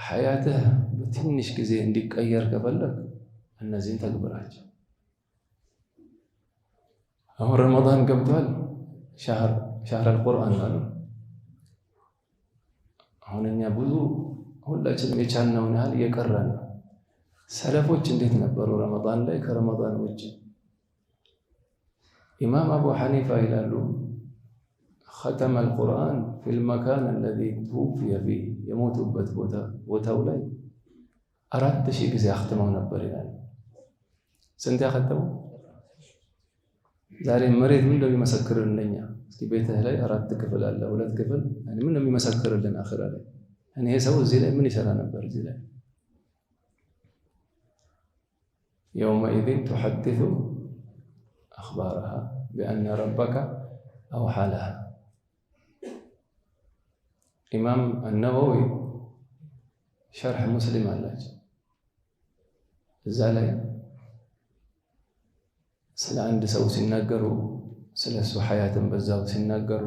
ሐያትህ በትንሽ ጊዜ እንዲቀየር ከፈለግ እነዚህን ተግብራቸው። አሁን ረመዳን ገብቷል። ሻህር አልቁርአን አሉ። አሁን እኛ ብዙ ሁላችንም የቻልነውን ያህል እየቀረን ነው። ሰለፎች እንዴት ነበሩ ረመዳን ላይ ከረመዳን ውጭ? ኢማም አቡ ሐኒፋ ይላሉ ختم القرآن في المكان الذي توفي فيه የሞቱበት ቦታው ላይ 4000 ጊዜ አختመው ነበር ይላል። ስንት ያختመው? ዛሬ መሬት ምን እንደሚመሰክርልን ለኛ እስኪ ቤትህ ላይ 4 ክፍል አለ 2 ክፍል ምን እንደሚመሰክርልን አኺራ ላይ እኔ ሰው እዚህ ላይ ምን ይሰራ ነበር? እዚህ ላይ يومئذ تحدث أخبارها بأن ربك أوحى لها ኢማም አነወዊ ሸርሕ ሙስሊም አላቸው። እዛ ላይ ስለ አንድ ሰው ሲናገሩ ስለ እሱ ሐያትን በዛው ሲናገሩ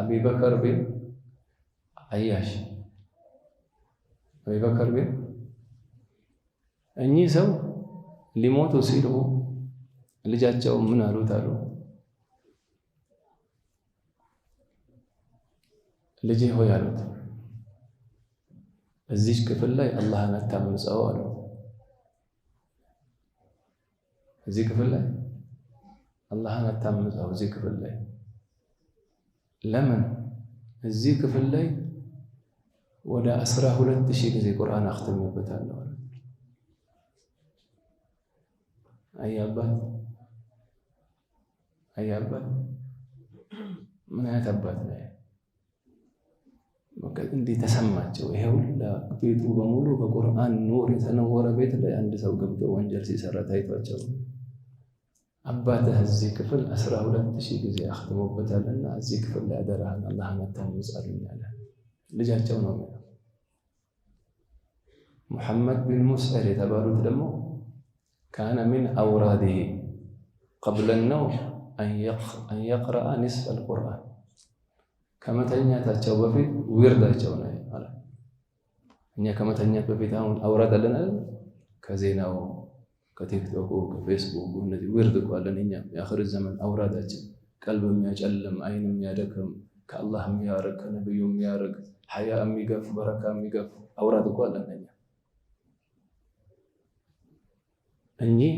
አቢበከር ቢን አያሽ አቢበከር ቢን እኚህ ሰው ሊሞቱ ሲሉ ልጃቸው ምን አሉት አሉ ልጄ ሆይ አሉት እዚህ ክፍል ላይ አላህን አታምፀው አሉ። እዚህ ክፍል ላይ አላህን አታምፀው። እዚህ ክፍል ላይ ለምን? እዚህ ክፍል ላይ ወደ 12000 ጊዜ ቁርአን አختምበታለሁ አሉ። አያባት ምን አይነት አባት ነው? እንዲህ ተሰማቸው። ይሄው ቤቱ በሙሉ በቁርአን ኑር የተነወረ ቤት ላይ አንድ ሰው ገብቶ ወንጀል ሲሰራ ታይቷቸው አባትህ እዚህ ክፍል 12000 ጊዜ አختመውበታልና እዚህ ክፍል ላይ አደራህን አላህን አታምፀኝ አለ። ልጃቸው ነው። ሙሐመድ ቢን ሙስዒር የተባሉት ደግሞ ካነ ሚን አውራዲሂ ቀብለ النوم أن يقرأ نصف القرآن ከመተኛታቸው በፊት ዊርዳቸው ነው ማለት። እኛ ከመተኛት በፊት አሁን አውራድ አለን አይደል? ከዜናው ከቲክቶክ ከፌስቡክ እነዚህ ዊርድ ቋለን እኛ የአኺር ዘመን አውራዳችን ቀልብ የሚያጨልም አይን የሚያደክም ከአላህ የሚያርቅ ከነብዩ የሚያርቅ ሐያ የሚገፍ በረካ የሚገፍ አውራድ ቋለን እኛ። እኚህ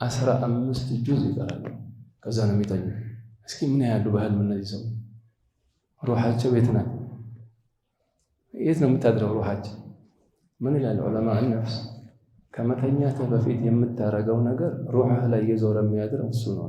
15 ጁዝ ይቀራሉ። ከዛ ነው የሚተኙ። እስኪ ምን ያህሉ በህልም እነዚህ ሰው ሩሃቸው የት ናት? የት ነው የምታድረው ሩሃቸው? ምን ይላል ዑለማ ነፍስ ከመተኛት በፊት የምታረገው ነገር ሩህ ላይ እየዞረ የሚያድረው እሱ ነው።